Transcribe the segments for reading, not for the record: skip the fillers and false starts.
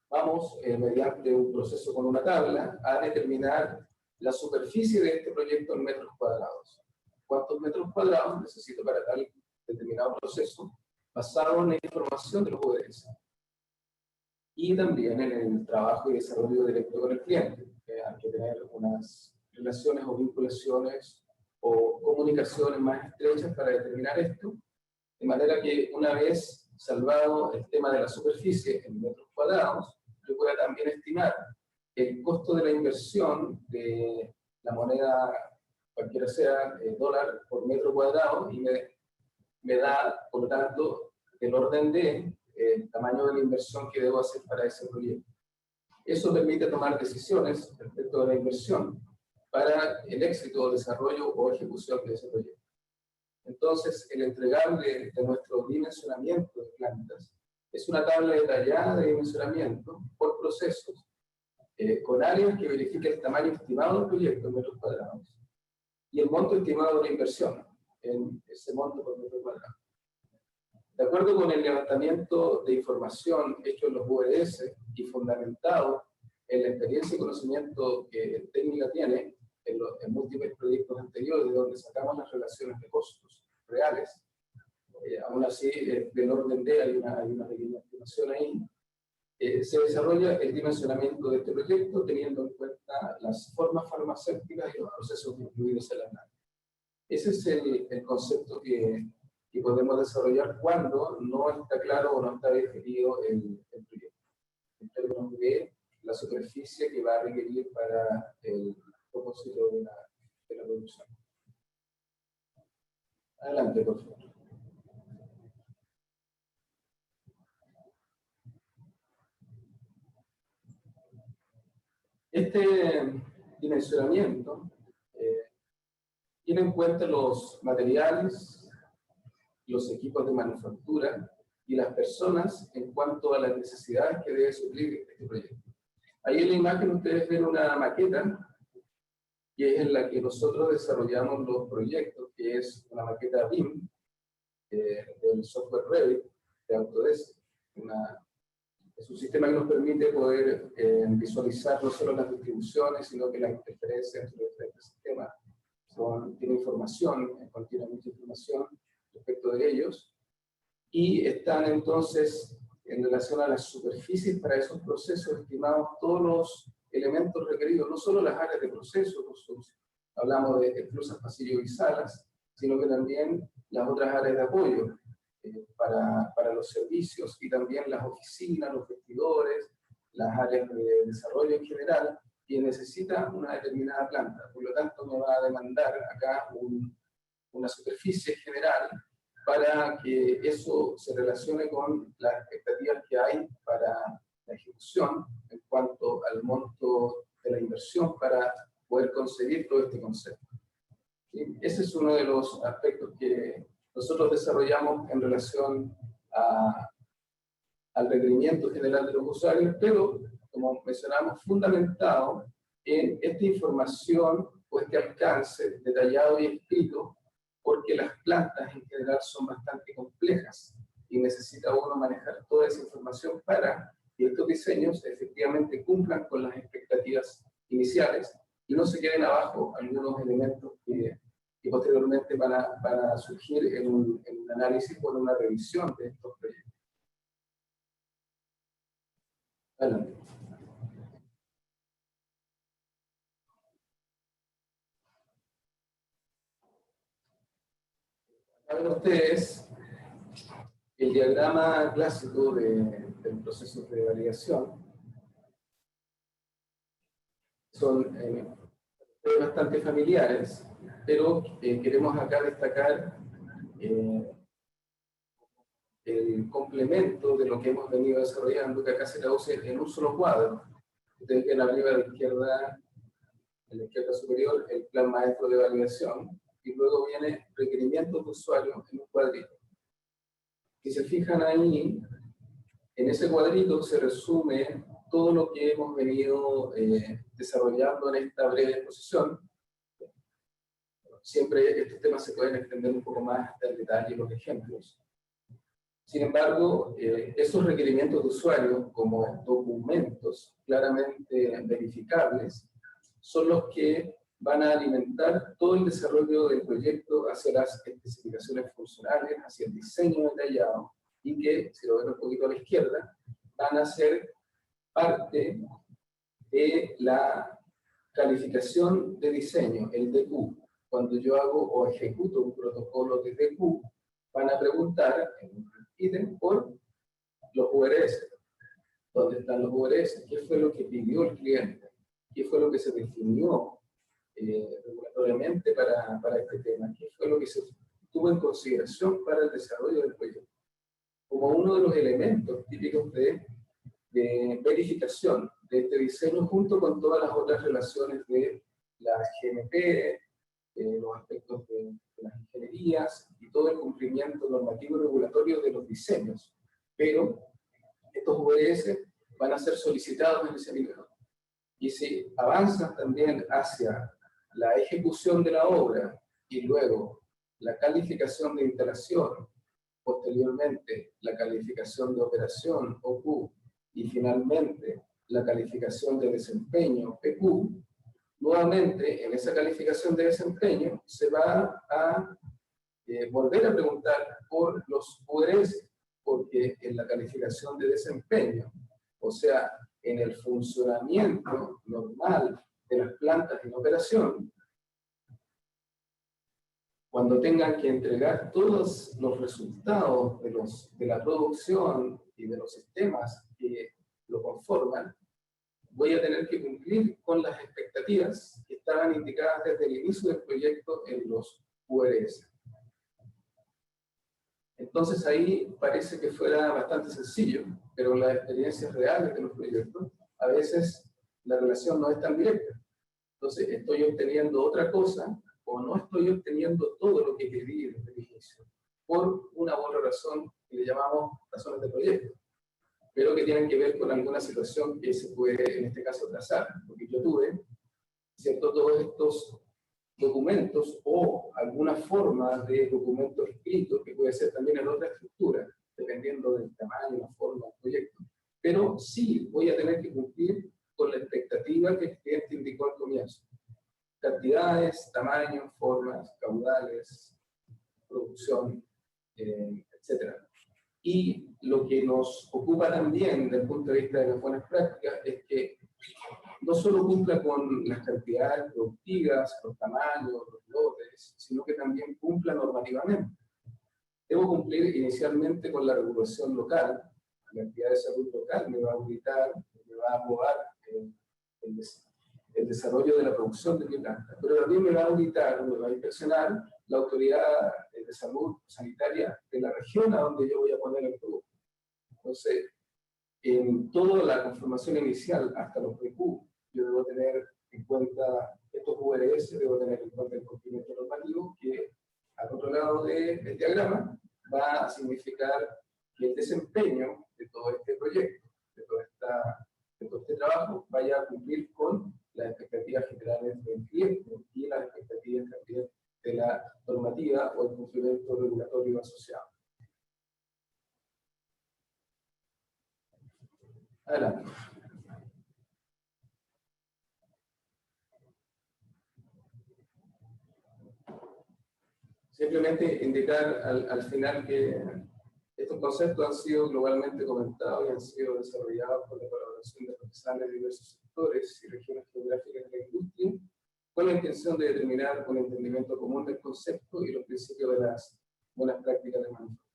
vamos, mediante un proceso con una tabla, a determinar la superficie de este proyecto en metros cuadrados. ¿Cuántos metros cuadrados necesito para tal determinado proceso? Basado en la información de los UDS. Y también en el trabajo y desarrollo directo con el cliente. Hay que tener unas relaciones o vinculaciones o comunicaciones más estrechas para determinar esto, de manera que una vez salvado el tema de la superficie en metros cuadrados, yo pueda también estimar el costo de la inversión de la moneda, cualquiera sea, dólar por metro cuadrado, y me da, por lo tanto, el orden de el tamaño de la inversión que debo hacer para ese proyecto. Eso permite tomar decisiones respecto de la inversión para el éxito, desarrollo o ejecución de ese proyecto. Entonces, el entregable de nuestro dimensionamiento de plantas es una tabla detallada de dimensionamiento por procesos, con áreas que verifica el tamaño estimado del proyecto en metros cuadrados y el monto estimado de la inversión en ese monto por metro cuadrado. De acuerdo con el levantamiento de información hecho en los URS y fundamentado en la experiencia y conocimiento que técnica tiene en múltiples proyectos anteriores, donde sacamos las relaciones de costos reales, aún así, del orden de, hay una pequeña estimación ahí, se desarrolla el dimensionamiento de este proyecto teniendo en cuenta las formas farmacéuticas y los procesos incluidos en la planta. Ese es el concepto que podemos desarrollar cuando no está claro o no está definido el proyecto, en términos de la superficie que va a requerir para el propósito de la producción. Adelante, por favor. Este dimensionamiento tiene en cuenta los materiales, los equipos de manufactura y las personas en cuanto a las necesidades que debe suplir este proyecto. Ahí en la imagen ustedes ven una maqueta, que es en la que nosotros desarrollamos los proyectos, que es una maqueta BIM del software Revit de Autodesk. Es un sistema que nos permite poder visualizar no solo las distribuciones, sino que las interferencias entre los diferentes sistemas. Tiene información, contiene mucha información respecto de ellos, y están entonces en relación a las superficies para esos procesos estimados todos los elementos requeridos, no solo las áreas de proceso, hablamos de esclusas, pasillos y salas, sino que también las otras áreas de apoyo para los servicios, y también las oficinas, los vestidores, las áreas de desarrollo en general, que necesita una determinada planta. Por lo tanto, me va a demandar acá una superficie general para que eso se relacione con las expectativas que hay para la ejecución en cuanto al monto de la inversión para poder concebir todo este concepto. ¿Sí? Ese es uno de los aspectos que nosotros desarrollamos en relación al requerimiento general de los usuarios, pero, como mencionamos, fundamentado en esta información o este alcance detallado y escrito, porque las plantas en general son bastante complejas y necesita uno manejar toda esa información para que estos diseños efectivamente cumplan con las expectativas iniciales y no se queden abajo algunos elementos que posteriormente van a surgir en un análisis o en una revisión de estos proyectos. Adelante. Acá ven ustedes el diagrama clásico del proceso de validación. Son bastante familiares, pero queremos acá destacar el complemento de lo que hemos venido desarrollando, que acá se traduce en un solo cuadro. Ustedes ven arriba a la izquierda, en la izquierda superior, el plan maestro de validación, y luego viene requerimientos de usuario en un cuadrito. Si se fijan ahí, en ese cuadrito se resume todo lo que hemos venido desarrollando en esta breve exposición. Siempre estos temas se pueden extender un poco más hasta el detalle de los ejemplos. Sin embargo, esos requerimientos de usuario, como documentos claramente verificables, son los que van a alimentar todo el desarrollo del proyecto hacia las especificaciones funcionales, hacia el diseño detallado, y que, si lo ven un poquito a la izquierda, van a ser parte de la calificación de diseño, el DQ. Cuando yo hago o ejecuto un protocolo de DQ, van a preguntar en un ítem por los URS. ¿Dónde están los URS? ¿Qué fue lo que pidió el cliente? ¿Qué fue lo que se definió regulatoriamente para este tema? ¿Qué fue lo que se tuvo en consideración para el desarrollo del proyecto? Como uno de los elementos típicos de verificación de este diseño, junto con todas las otras relaciones de la GMP, los aspectos de las ingenierías y todo el cumplimiento normativo y regulatorio de los diseños. Pero estos URS van a ser solicitados en ese nivel. Y si avanzan también hacia la ejecución de la obra y luego la calificación de instalación, posteriormente la calificación de operación, OQ, y finalmente la calificación de desempeño, PQ, nuevamente en esa calificación de desempeño se va a volver a preguntar por los URS, porque en la calificación de desempeño, o sea, en el funcionamiento normal de las plantas en operación, cuando tengan que entregar todos los resultados de la producción y de los sistemas que lo conforman, voy a tener que cumplir con las expectativas que estaban indicadas desde el inicio del proyecto en los URS. Entonces ahí parece que fuera bastante sencillo, pero en las experiencias reales de los proyectos, a veces la relación no es tan directa. Entonces estoy obteniendo otra cosa, o no estoy obteniendo todo lo que quería desde el inicio, por una u otra razón que le llamamos razones de proyecto, pero que tienen que ver con alguna situación que se puede, en este caso, trazar, porque yo tuve, ¿cierto?, todos estos documentos o alguna forma de documento escrito, que puede ser también en otra estructura, dependiendo del tamaño, la forma del proyecto, pero sí voy a tener que cumplir con la expectativa que el cliente indicó al comienzo. Cantidades, tamaños, formas, caudales, producción, etc. Y lo que nos ocupa también desde el punto de vista de las buenas prácticas es que no solo cumpla con las cantidades productivas, los tamaños, los lotes, sino que también cumpla normativamente. Debo cumplir inicialmente con la regulación local. La entidad de salud local me va a auditar, me va a aprobar el desarrollo de la producción de mi planta, pero también me va a auditar, me va a inspeccionar la autoridad de salud sanitaria de la región a donde yo voy a poner el producto. Entonces, en toda la conformación inicial, hasta los PQ, yo debo tener en cuenta estos URS, debo tener en cuenta el cumplimiento normativo, que al otro lado del diagrama va a significar que el desempeño de todo este proyecto, de todo este trabajo, vaya a cumplir con las expectativas generales del cliente y las expectativas también de la normativa o el cumplimiento regulatorio asociado. Adelante. Simplemente indicar al final que estos conceptos han sido globalmente comentados y han sido desarrollados por la colaboración de profesionales de diversos sectores y regiones geográficas de la industria, con la intención de determinar un entendimiento común del concepto y los principios de las buenas prácticas de manufactura.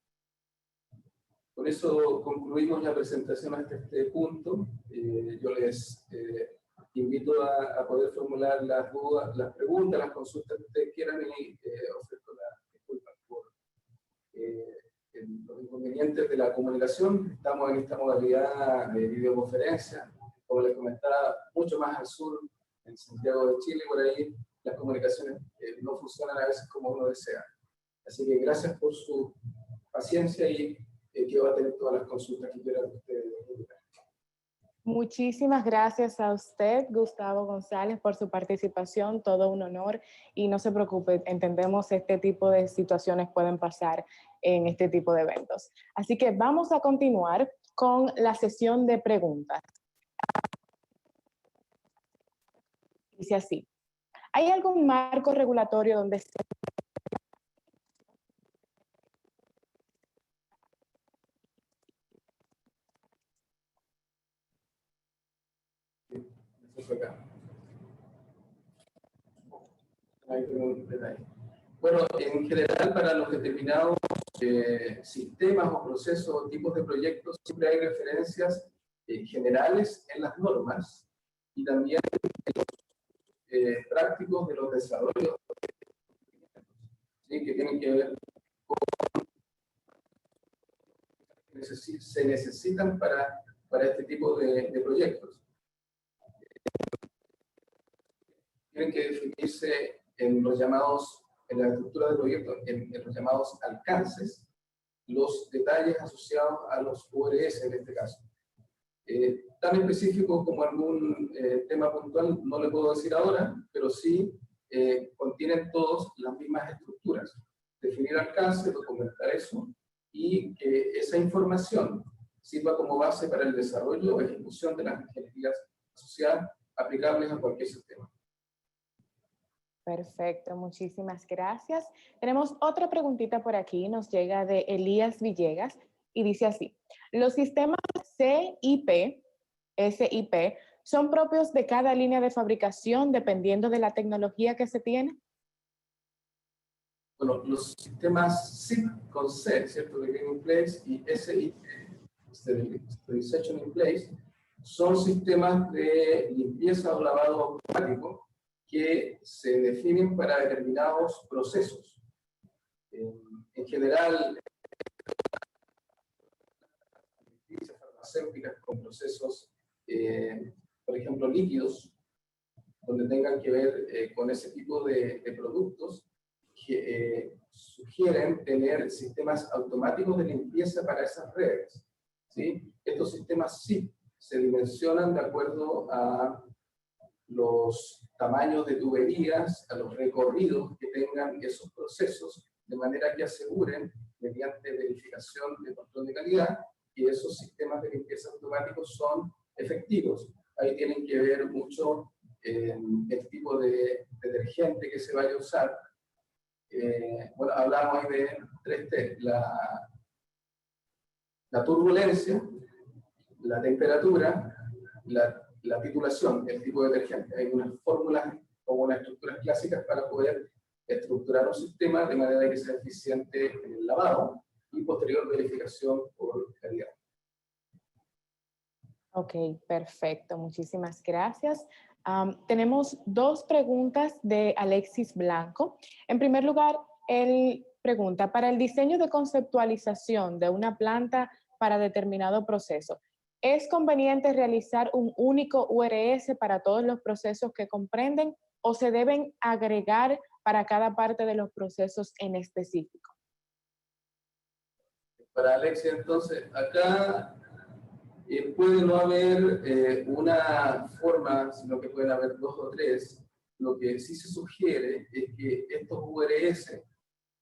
Con eso concluimos la presentación hasta este punto. Yo les invito a poder formular las dudas, las preguntas, las consultas que ustedes quieran y ofrezco las disculpas por los inconvenientes de la comunicación. Estamos en esta modalidad de videoconferencia, como les comentaba, mucho más al sur, en Santiago de Chile, por ahí las comunicaciones no funcionan a veces como uno desea. Así que gracias por su paciencia y que va a tener todas las consultas que quieran ustedes. Muchísimas gracias a usted, Gustavo González, por su participación, todo un honor y no se preocupe, entendemos este tipo de situaciones pueden pasar en este tipo de eventos. Así que vamos a continuar con la sesión de preguntas. Dice así, ¿hay algún marco regulatorio donde se... Eso fue acá. Ahí tengo un detalle. Bueno, en general, para los determinados sistemas o procesos o tipos de proyectos, siempre hay referencias generales en las normas y también prácticos de los desarrollos, ¿sí? Que tienen que ver con que se necesitan para este tipo de proyectos. Tienen que definirse en los llamados, en la estructura del proyecto, en los llamados alcances, los detalles asociados a los URS en este caso. Tan específico como algún tema puntual no le puedo decir ahora, pero sí contienen todos las mismas estructuras. Definir alcance, documentar eso, y que esa información sirva como base para el desarrollo o ejecución de las ingenierías asociadas aplicables a cualquier sistema. Perfecto, muchísimas gracias. Tenemos otra preguntita por aquí, nos llega de Elías Villegas y dice así, los sistemas SIP son propios de cada línea de fabricación dependiendo de la tecnología que se tiene. Bueno, los sistemas SIP con C, ¿cierto? Beginning in Place, y SIP, Sterilization in Place, son sistemas de limpieza o lavado automático que se definen para determinados procesos. En general, limpiezas farmacéuticas con procesos, por ejemplo, líquidos, donde tengan que ver con ese tipo de productos, que sugieren tener sistemas automáticos de limpieza para esas redes, ¿sí? Estos sistemas sí se dimensionan de acuerdo a los tamaños de tuberías, a los recorridos que tengan esos procesos, de manera que aseguren, mediante verificación de control de calidad, que esos sistemas de limpieza automáticos son efectivos. Ahí tienen que ver mucho el tipo de detergente que se vaya a usar. Bueno, hablamos ahí de 3T, la turbulencia, la temperatura, la titulación, el tipo de detergente. Hay unas fórmulas como unas estructuras clásicas para poder estructurar un sistema de manera que sea eficiente en el lavado y posterior verificación por calidad. Ok, perfecto. Muchísimas gracias. Tenemos dos preguntas de Alexis Blanco. En primer lugar, él pregunta, para el diseño de conceptualización de una planta para determinado proceso, ¿es conveniente realizar un único URS para todos los procesos que comprenden o se deben agregar para cada parte de los procesos en específico? Para Alexis, entonces, acá puede no haber una forma, sino que pueden haber dos o tres. Lo que sí se sugiere es que estos URS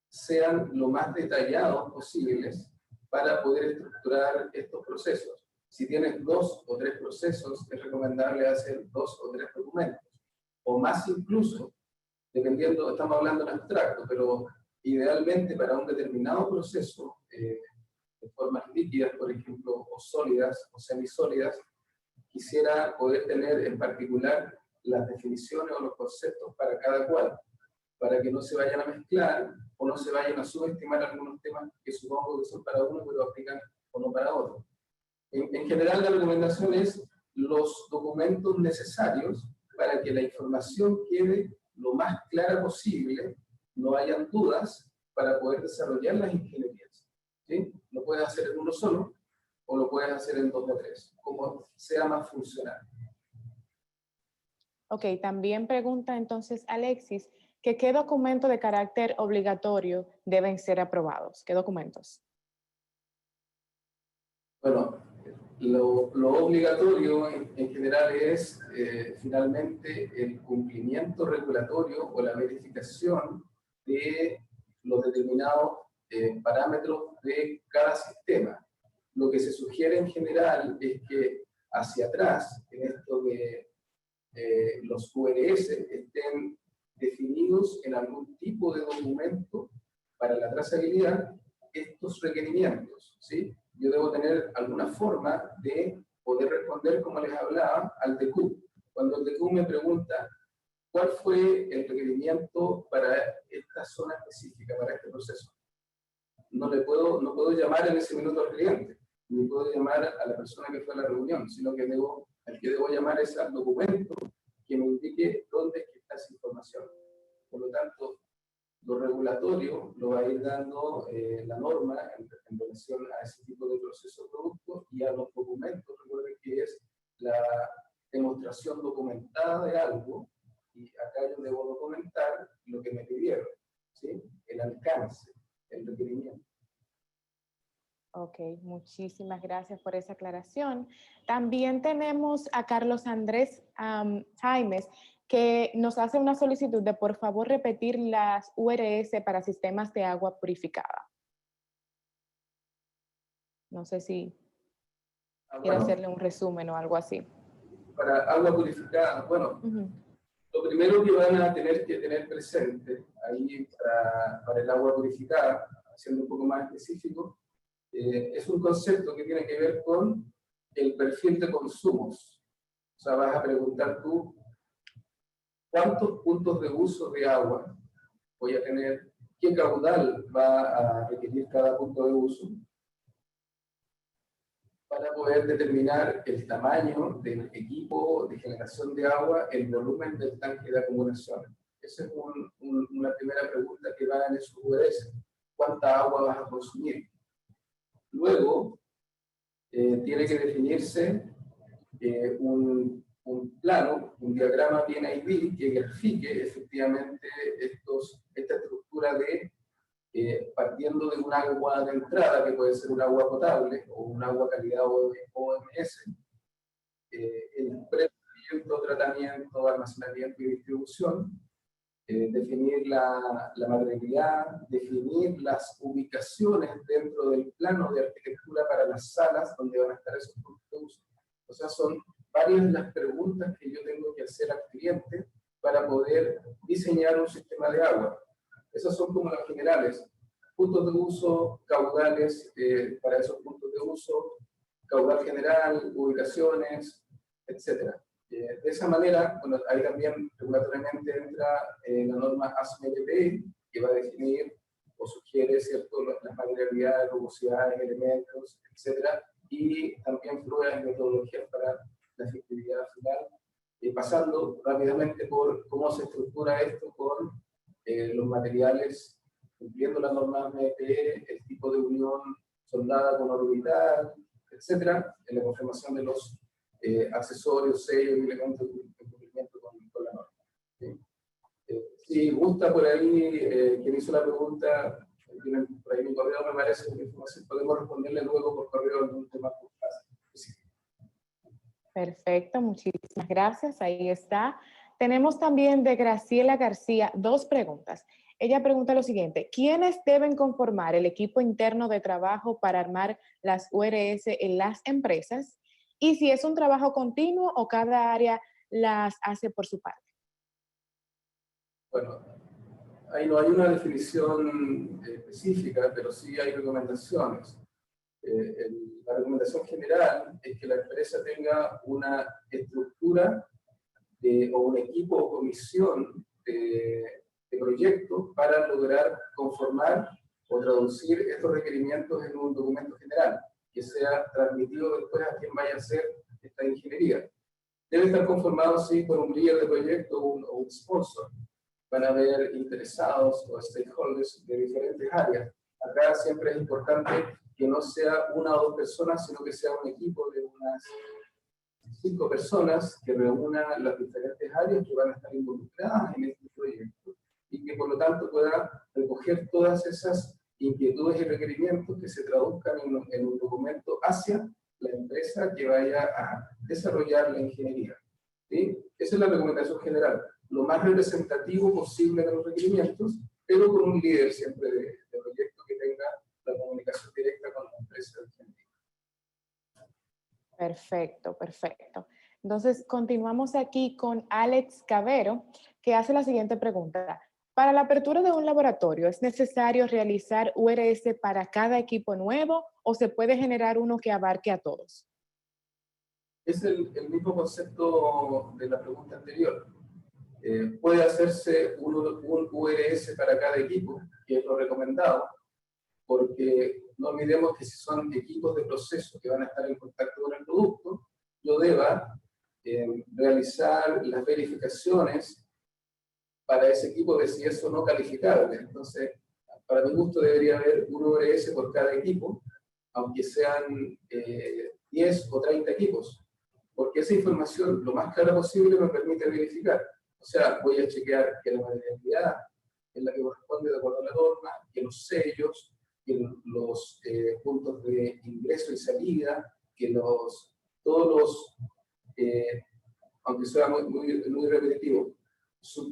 sean lo más detallados posibles para poder estructurar estos procesos. Si tienes 2 o 3 procesos, es recomendable hacer 2 o 3 documentos, o más incluso, dependiendo, estamos hablando en abstracto, pero idealmente para un determinado proceso, de formas líquidas, por ejemplo, o sólidas o semisólidas, quisiera poder tener en particular las definiciones o los conceptos para cada cual, para que no se vayan a mezclar o no se vayan a subestimar algunos temas que supongo que son para uno, pero aplican o no para otro. En general, la recomendación es los documentos necesarios para que la información quede lo más clara posible, no hayan dudas para poder desarrollar las ingenierías. ¿Sí? Lo puedes hacer en uno solo o lo puedes hacer en 2 o 3, como sea más funcional. Ok, también pregunta entonces Alexis, que ¿qué documentos de carácter obligatorio deben ser aprobados? ¿Qué documentos? Bueno, Lo obligatorio en general es finalmente el cumplimiento regulatorio o la verificación de los determinados parámetros de cada sistema. Lo que se sugiere en general es que hacia atrás, en esto de los URS, estén definidos en algún tipo de documento para la trazabilidad estos requerimientos, ¿sí? Yo debo tener alguna forma de poder responder, como les hablaba, al DQ. Cuando el DQ me pregunta cuál fue el requerimiento para esta zona específica, para este proceso, no puedo llamar en ese minuto al cliente, ni puedo llamar a la persona que fue a la reunión, sino que al que debo llamar es al documento que me indique dónde está esa información. Por lo tanto, lo regulatorio lo va a ir dando la norma en relación a ese tipo de proceso o producto, y a los documentos. Recuerden que es la demostración documentada de algo, y acá yo debo documentar lo que me pidieron, ¿sí? El alcance, el requerimiento. Ok, muchísimas gracias por esa aclaración. También tenemos a Carlos Andrés Jaimes, que nos hace una solicitud de por favor repetir las URS para sistemas de agua purificada. No sé si quiere hacerle un resumen o algo así. Para agua purificada, bueno, lo primero que van a tener que tener presente ahí para el agua purificada, siendo un poco más específico, es un concepto que tiene que ver con el perfil de consumos. O sea, vas a preguntar tú, ¿cuántos puntos de uso de agua voy a tener? ¿Qué caudal va a requerir cada punto de uso? Para poder determinar el tamaño del equipo de generación de agua, el volumen del tanque de acumulación. Esa es una primera pregunta que va en esos URS. ¿Cuánta agua vas a consumir? Luego, tiene que definirse un plano, un diagrama PNID que grafique efectivamente esta estructura de partiendo de un agua de entrada, que puede ser un agua potable o un agua calidad OMS, el precio, tratamiento, almacenamiento y distribución, definir la materialidad, definir las ubicaciones dentro del plano de arquitectura para las salas donde van a estar esos puntos de uso. O sea, son varias las preguntas que yo tengo que hacer al cliente para poder diseñar un sistema de agua. Esas son como las generales. Puntos de uso, caudales para esos puntos de uso, caudal general, ubicaciones, etc. De esa manera, bueno, ahí también regulatoriamente entra la norma ASME-LPI, que va a definir o sugiere, ¿cierto?, las materialidades, rugosidades, elementos, etc. Y también pruebas y metodologías para la efectividad final. Pasando rápidamente por cómo se estructura esto con los materiales, cumpliendo las normas MEPE, el tipo de unión soldada con orbital, etc. En la confirmación de los accesorios, sellos y elementos de cumplimiento con la norma. ¿Sí? Si gusta por ahí, quien hizo la pregunta, tienen por ahí mi correo, me parece, la información, podemos responderle luego por correo algún tema específico. Perfecto, muchísimas gracias, ahí está. Tenemos también de Graciela García 2 preguntas. Ella pregunta lo siguiente: ¿quiénes deben conformar el equipo interno de trabajo para armar las URS en las empresas? Y si es un trabajo continuo o cada área las hace por su parte. Bueno, ahí no hay una definición específica, pero sí hay recomendaciones. La recomendación general es que la empresa tenga una estructura o un equipo o comisión de proyectos para lograr conformar o traducir estos requerimientos en un documento general que sea transmitido después a quien vaya a hacer esta ingeniería. Debe estar conformado, sí, por un líder de proyecto o un sponsor. Van a haber interesados o stakeholders de diferentes áreas. Acá siempre es importante que no sea una o dos personas, sino que sea un equipo de unas 5 personas que reúnan las diferentes áreas que van a estar involucradas en este proyecto y que por lo tanto pueda recoger todas esas inquietudes y requerimientos que se traduzcan en un documento hacia la empresa que vaya a desarrollar la ingeniería. ¿Sí? Esa es la recomendación general, lo más representativo posible de los requerimientos, pero con un líder siempre de proyecto que tenga la comunicación directa con la empresa de ingeniería. Perfecto, perfecto. Entonces, continuamos aquí con Alex Cavero, que hace la siguiente pregunta. Para la apertura de un laboratorio, ¿es necesario realizar URS para cada equipo nuevo o se puede generar uno que abarque a todos? Es el mismo concepto de la pregunta anterior. Puede hacerse un URS para cada equipo, que es lo recomendado, porque no olvidemos que si son equipos de proceso que van a estar en contacto con el producto, yo deba realizar las verificaciones para ese equipo de si es o no calificable. Entonces, para mi gusto debería haber un URS por cada equipo, aunque sean 10 o 30 equipos, porque esa información, lo más clara posible, me permite verificar. O sea, voy a chequear que la materialidad es la que corresponde de acuerdo a la norma, que los sellos, que los puntos de ingreso y salida, que todos los, aunque sea muy repetitivo,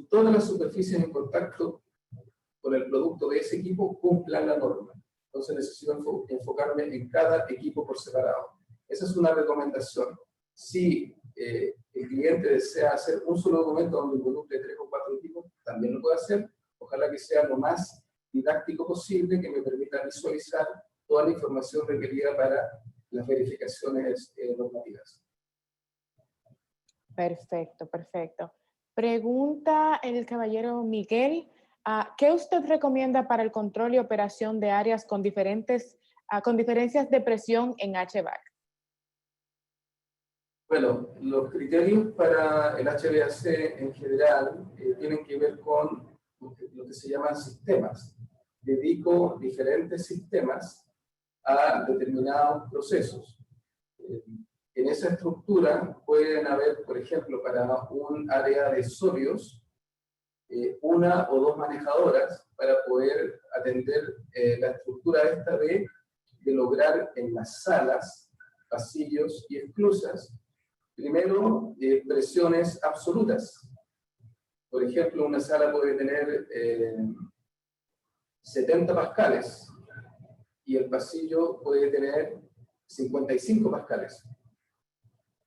todas las superficies en contacto con el producto de ese equipo cumplan la norma. Entonces necesito enfocarme en cada equipo por separado. Esa es una recomendación. Si el cliente desea hacer un solo documento donde involucre 3 o 4 equipos, también lo puede hacer. Ojalá que sea lo más didáctico posible, que me permita visualizar toda la información requerida para las verificaciones normativas. Perfecto, perfecto. Pregunta el caballero Miguel, ¿qué usted recomienda para el control y operación de áreas con diferencias de presión en HVAC? Bueno, los criterios para el HVAC en general tienen que ver con lo que se llaman sistemas. Dedico diferentes sistemas a determinados procesos. En esa estructura pueden haber, por ejemplo, para un área de sólidos, una o dos manejadoras para poder atender la estructura esta de lograr en las salas, pasillos y esclusas, primero, presiones absolutas. Por ejemplo, una sala puede tener 70 pascales y el pasillo puede tener 55 pascales.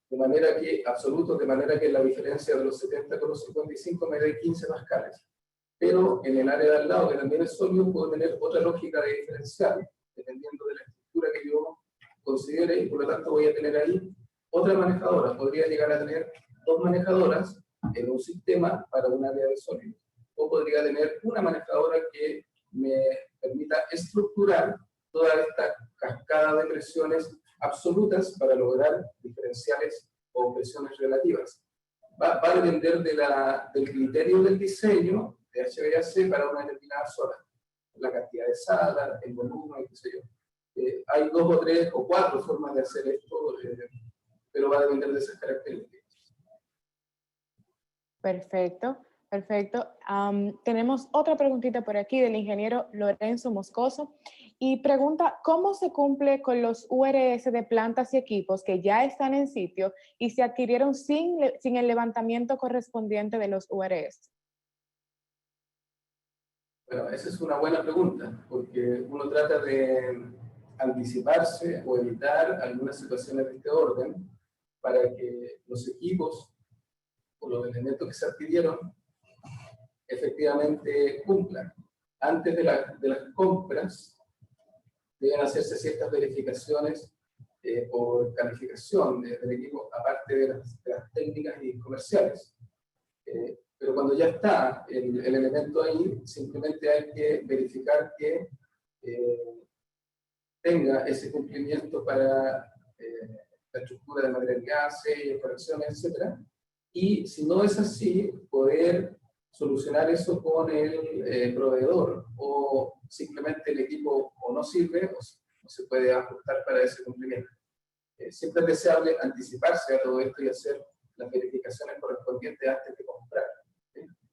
De manera que, absolutos, de manera que la diferencia de los 70 con los 55 me dé 15 pascales. Pero en el área de al lado, que también es sólido, puedo tener otra lógica de diferencial, dependiendo de la estructura que yo considere, y por lo tanto voy a tener ahí otra manejadora. Podría llegar a tener 2 manejadoras en un sistema para un área de sólidos. O podría tener una manejadora que me permita estructurar toda esta cascada de presiones absolutas para lograr diferenciales o presiones relativas. Va a depender del criterio del diseño de HVAC para una determinada zona. La cantidad de sala, el volumen, qué sé yo. Hay 2 o 3 o 4 formas de hacer esto, pero va a depender de esas características. Perfecto, perfecto. Tenemos otra preguntita por aquí del ingeniero Lorenzo Moscoso y pregunta, ¿cómo se cumple con los URS de plantas y equipos que ya están en sitio y se adquirieron sin el levantamiento correspondiente de los URS? Bueno, esa es una buena pregunta, porque uno trata de anticiparse o evitar algunas situaciones de este orden para que los equipos o los elementos que se adquirieron efectivamente cumplan. Antes de las compras deben hacerse ciertas verificaciones por calificación del equipo, aparte de las técnicas y comerciales. Pero cuando ya está el elemento ahí, simplemente hay que verificar que tenga ese cumplimiento para la estructura de materialidad, sellos, correcciones, etc. Y si no es así, poder solucionar eso con el proveedor, o simplemente el equipo o no sirve o no se puede ajustar para ese cumplimiento. Siempre es deseable anticiparse a todo esto y hacer las verificaciones correspondientes antes de comprar.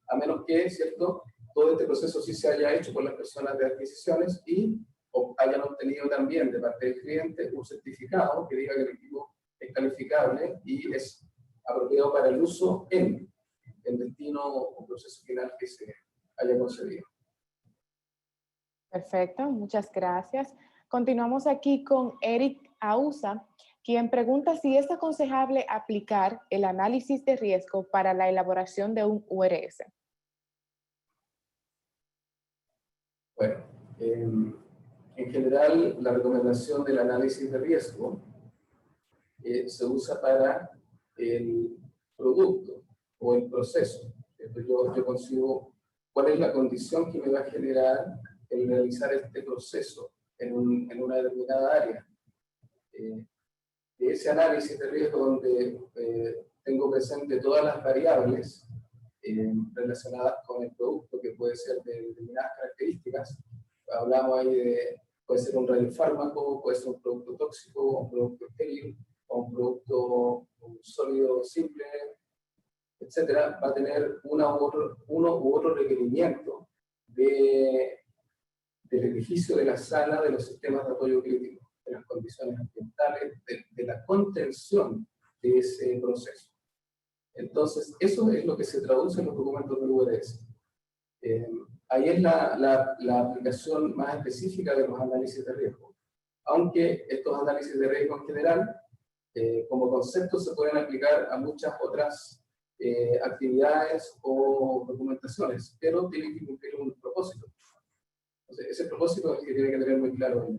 A menos que, ¿cierto?, todo este proceso sí se haya hecho por las personas de adquisiciones y hayan obtenido también de parte del cliente un certificado que diga que el equipo es calificable y es apropiado para el uso en el destino o proceso final que se haya concebido. Perfecto, muchas gracias. Continuamos aquí con Eric Ausa, quien pregunta si es aconsejable aplicar el análisis de riesgo para la elaboración de un URS. Bueno, en general la recomendación del análisis de riesgo se usa para el producto o el proceso. Yo consigo cuál es la condición que me va a generar el realizar este proceso en una determinada área. De ese análisis de riesgo donde tengo presente todas las variables relacionadas con el producto, que puede ser de determinadas características. Hablamos ahí de, puede ser un radiofármaco, puede ser un producto tóxico, un producto estéril, o un producto sólido simple, etcétera. Va a tener uno u otro requerimiento del edificio, de la sala, de los sistemas de apoyo crítico, de las condiciones ambientales, de la contención de ese proceso. Entonces, eso es lo que se traduce en los documentos del URS. Ahí es la aplicación más específica de los análisis de riesgo. Aunque estos análisis de riesgo en general, como concepto, se pueden aplicar a muchas otras actividades o documentaciones, pero tienen que cumplir un propósito. Entonces, ese propósito es el que tiene que tener muy claro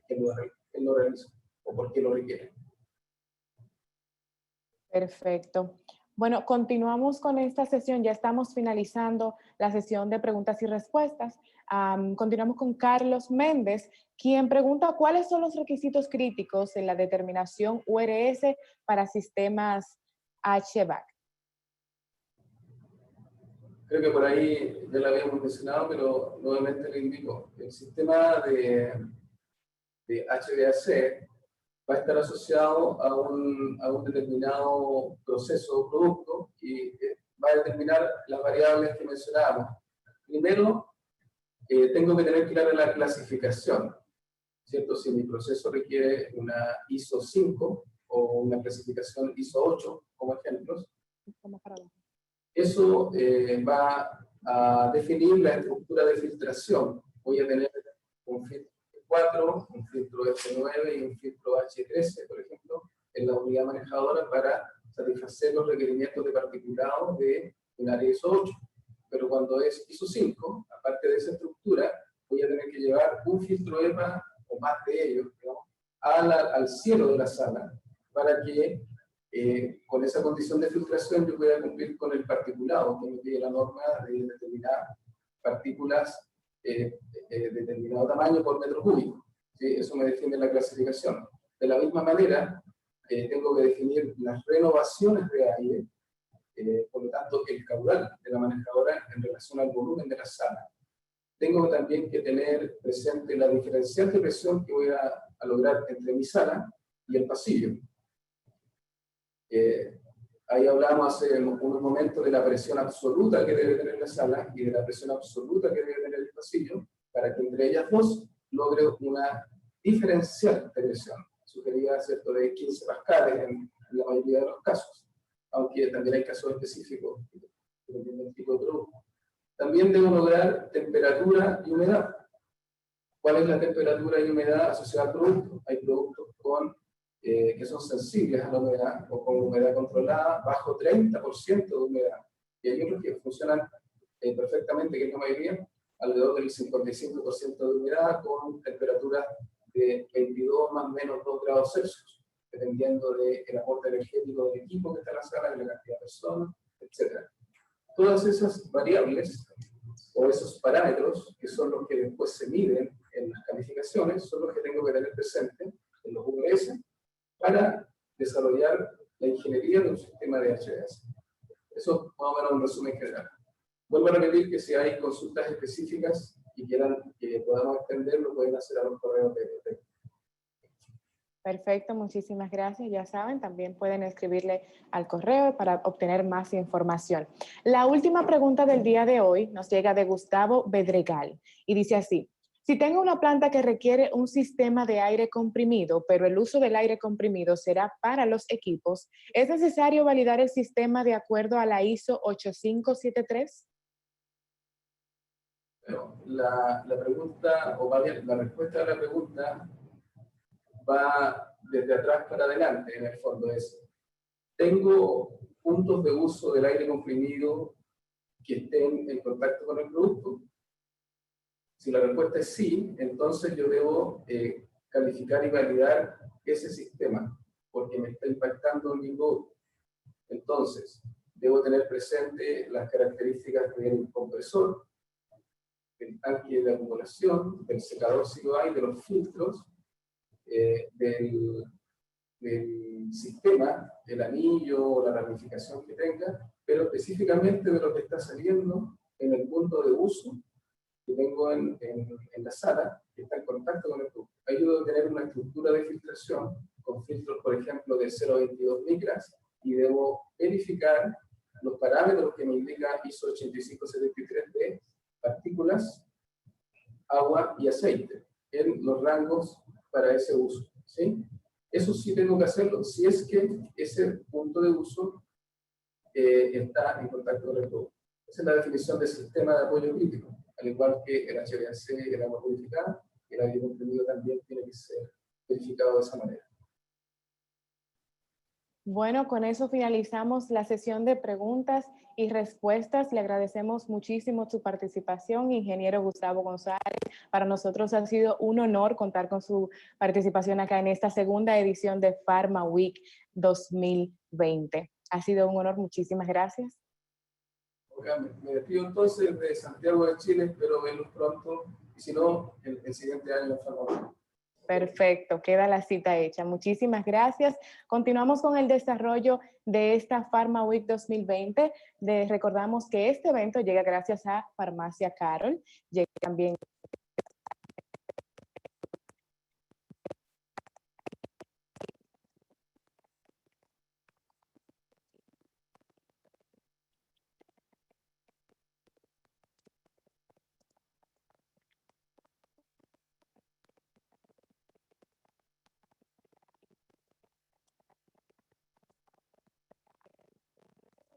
quién lo realiza o por qué lo requiere. Perfecto. Bueno, continuamos con esta sesión. Ya estamos finalizando la sesión de preguntas y respuestas. Continuamos con Carlos Méndez, quien pregunta cuáles son los requisitos críticos en la determinación URS para sistemas HVAC. Creo que por ahí ya lo habíamos mencionado, pero nuevamente le indico. El sistema de HVAC va a estar asociado a un determinado proceso o producto y va a determinar las variables que mencionábamos. Primero, tengo que tener clara la clasificación, ¿cierto? Si mi proceso requiere una ISO 5 o una clasificación ISO 8, como ejemplos, eso va a definir la estructura de filtración. Voy a tener un filtro 4, un filtro F9 y un filtro H13, por ejemplo, en la unidad manejadora para satisfacer los requerimientos de particulado de un área ISO 8. Pero cuando es ISO 5, aparte de esa estructura, voy a tener que llevar un filtro EPA o más de ellos, digamos, al cielo de la sala para que con esa condición de filtración yo pueda cumplir con el particulado que me pide la norma de determinar partículas de determinado tamaño por metro cúbico. ¿Sí? Eso me define la clasificación. De la misma manera, tengo que definir las renovaciones de aire, por lo tanto, el caudal de la manejadora en relación al volumen de la sala. Tengo también que tener presente la diferencial de presión que voy a lograr entre mi sala y el pasillo. Ahí hablamos hace unos momentos de la presión absoluta que debe tener la sala y de la presión absoluta que debe tener el pasillo, para que entre ellas dos logre una diferencial de presión, sugerida, ¿cierto?, de 15 pascales en la mayoría de los casos, aunque también hay casos específicos dependiendo del tipo de producto. También debo lograr temperatura y humedad. ¿Cuál es la temperatura y humedad asociada al producto? Hay productos que son sensibles a la humedad o con humedad controlada bajo 30% de humedad. Y hay otros que funcionan perfectamente, que es la mayoría, alrededor del 55% de humedad con temperaturas de 22 más o menos 2 grados Celsius, dependiendo del aporte energético del equipo que está en la sala, de la cantidad de personas, etc. Todas esas variables o esos parámetros, que son los que después se miden en las calificaciones, son los que tengo que tener presente en los URS para desarrollar la ingeniería de un sistema de HVAC. Eso es más o menos un resumen general. Vuelvo a repetir que si hay consultas específicas y quieran que podamos extender, lo pueden hacer a los correos de Perfecto, muchísimas gracias. Ya saben, también pueden escribirle al correo para obtener más información. La última pregunta del día de hoy nos llega de Gustavo Bedregal y dice así: Si tengo una planta que requiere un sistema de aire comprimido, pero el uso del aire comprimido será para los equipos, ¿es necesario validar el sistema de acuerdo a la ISO 8573? Bueno, la pregunta, o vaya, la respuesta a la pregunta va desde atrás para adelante, en el fondo es, ¿tengo puntos de uso del aire comprimido que estén en contacto con el producto? Si la respuesta es sí, entonces yo debo calificar y validar ese sistema, porque me está impactando en mi producto. Entonces, debo tener presente las características del compresor, del tanque de acumulación, del secador COI, de los filtros, del sistema, el anillo o la ramificación que tenga, pero específicamente de lo que está saliendo en el punto de uso que tengo en la sala, que está en contacto con el producto. Ayuda a tener una estructura de filtración con filtros, por ejemplo, de 0,22 micras, y debo verificar los parámetros que me indica ISO 8573 de partículas, agua y aceite en los rangos para ese uso, ¿sí? Eso sí tengo que hacerlo si es que ese punto de uso está en contacto con el producto. Esa es la definición de sistema de apoyo crítico, al igual que el HVAC, el agua purificada, el aire comprimido también tiene que ser verificado de esa manera. Bueno, con eso finalizamos la sesión de preguntas y respuestas. Le agradecemos muchísimo su participación, ingeniero Gustavo González. Para nosotros ha sido un honor contar con su participación acá en esta segunda edición de Pharma Week 2020. Ha sido un honor, muchísimas gracias. Me despido entonces de Santiago de Chile, espero verlos pronto, y si no, el siguiente año en Pharma Week. Perfecto, queda la cita hecha. Muchísimas gracias. Continuamos con el desarrollo de esta Pharma Week 2020. Recordamos que este evento llega gracias a Farmacia Carol. Llega también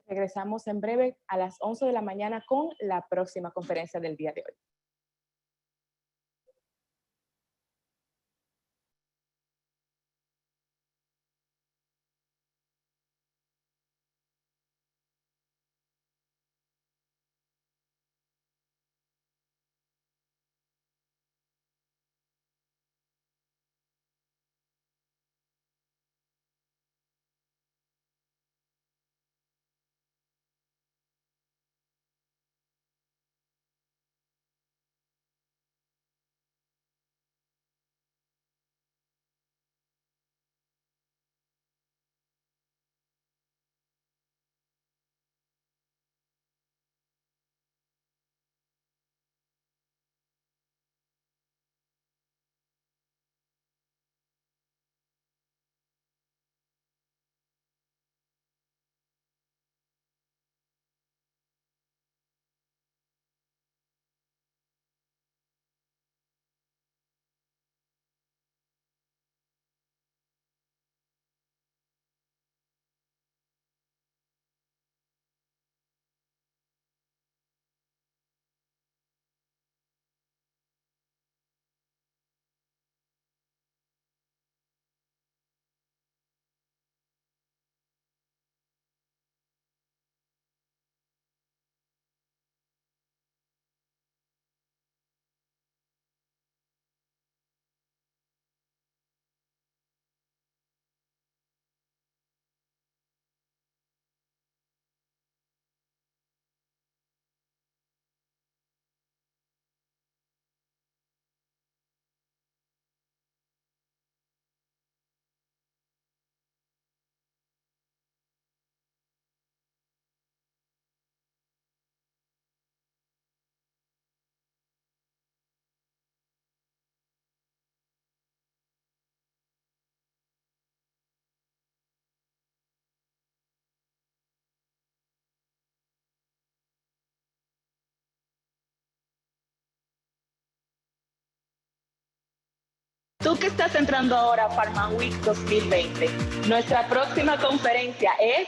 regresamos en breve a las 11 de la mañana con la próxima conferencia del día de hoy. que estás entrando ahora a Pharma Week 2020. Nuestra próxima conferencia es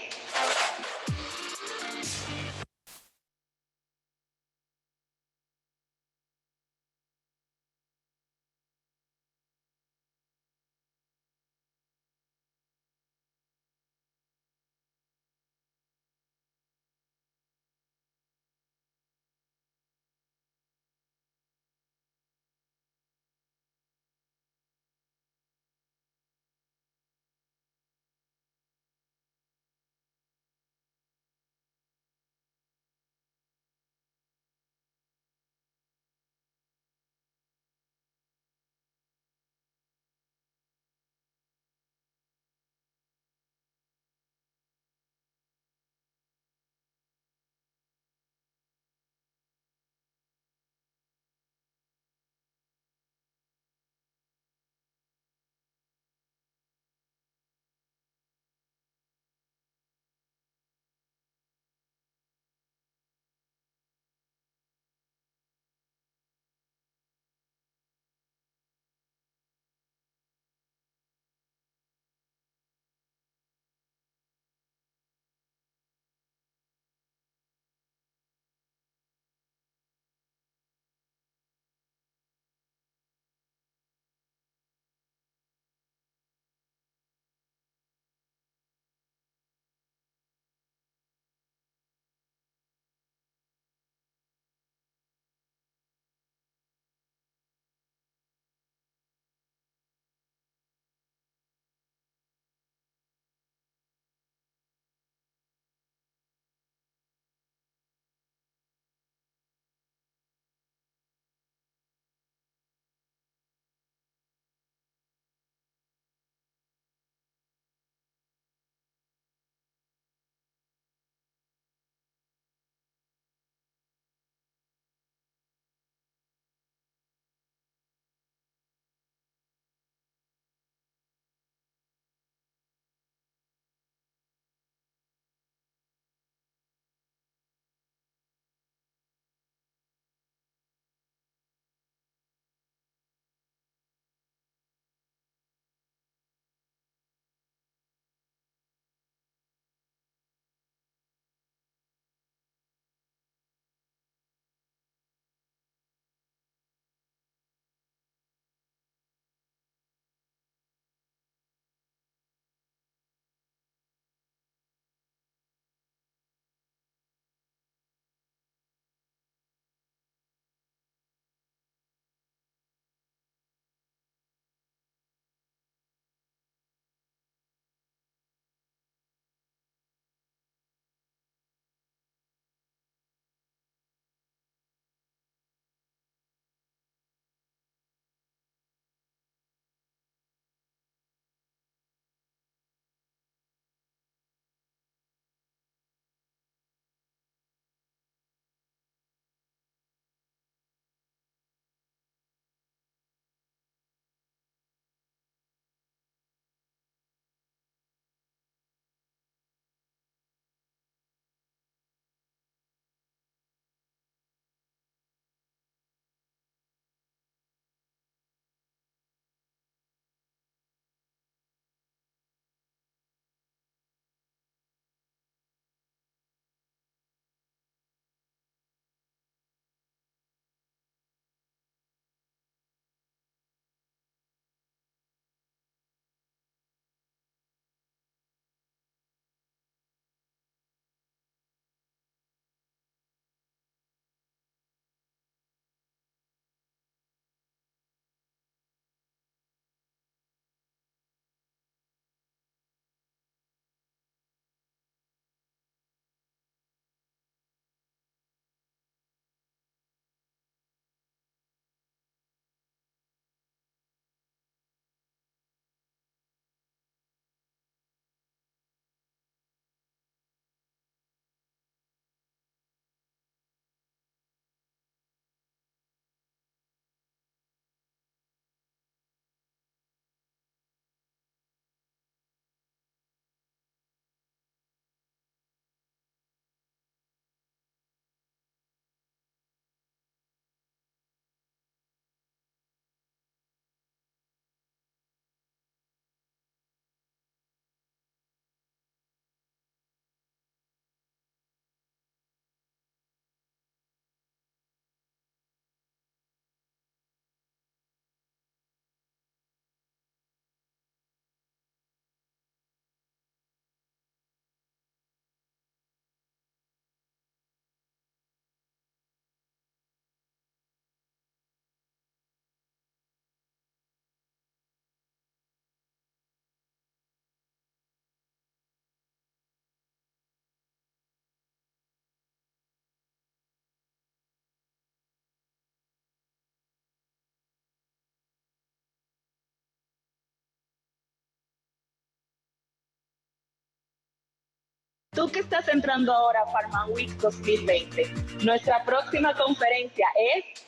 Tú que estás entrando ahora a Pharma Week 2020, nuestra próxima conferencia es...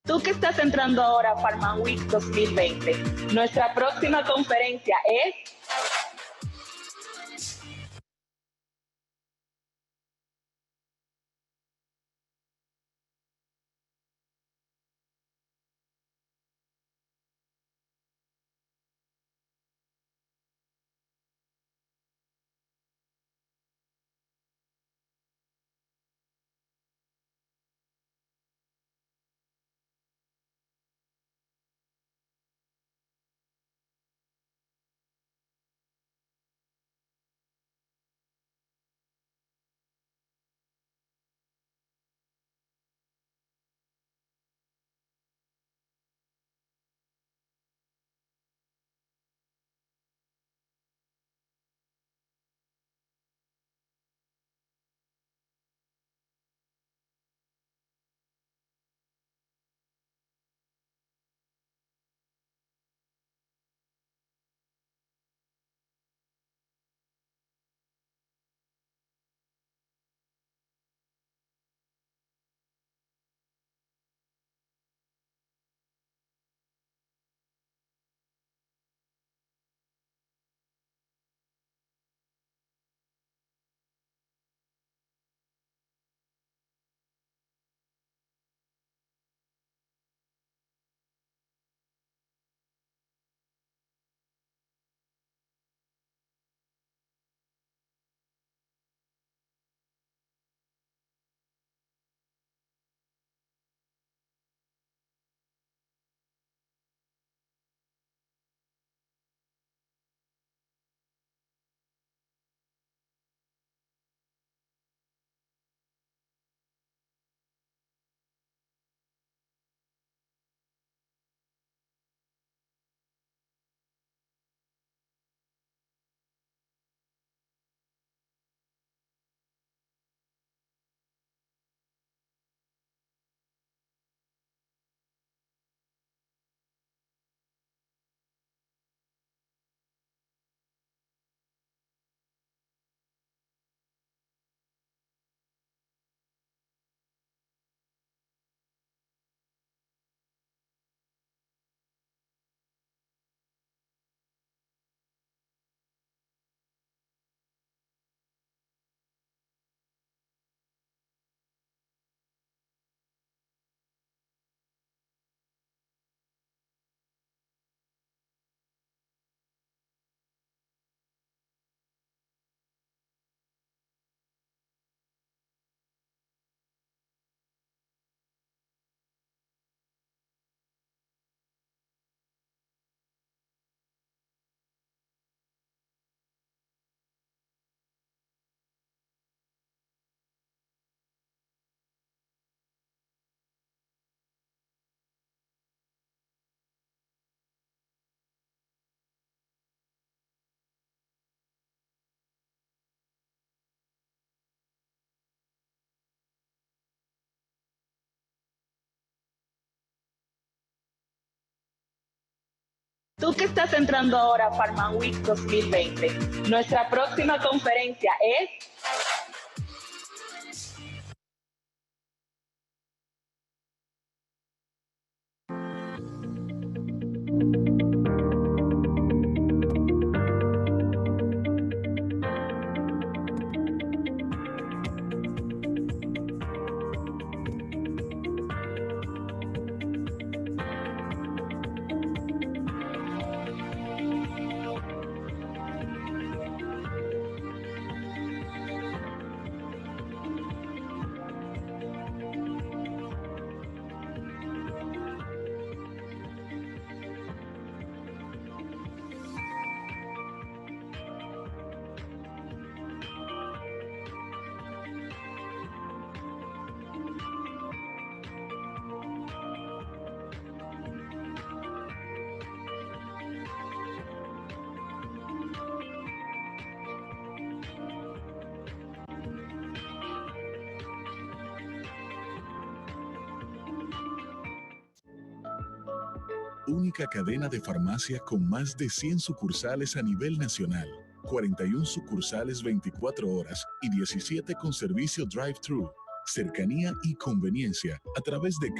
Tú que estás entrando ahora a Pharma Week 2020, nuestra próxima conferencia es... Tú que estás entrando ahora a Pharma Week 2020, nuestra próxima conferencia es... Única cadena de farmacia con más de 100 sucursales a nivel nacional, 41 sucursales 24 horas y 17 con servicio drive-thru, cercanía y conveniencia a través de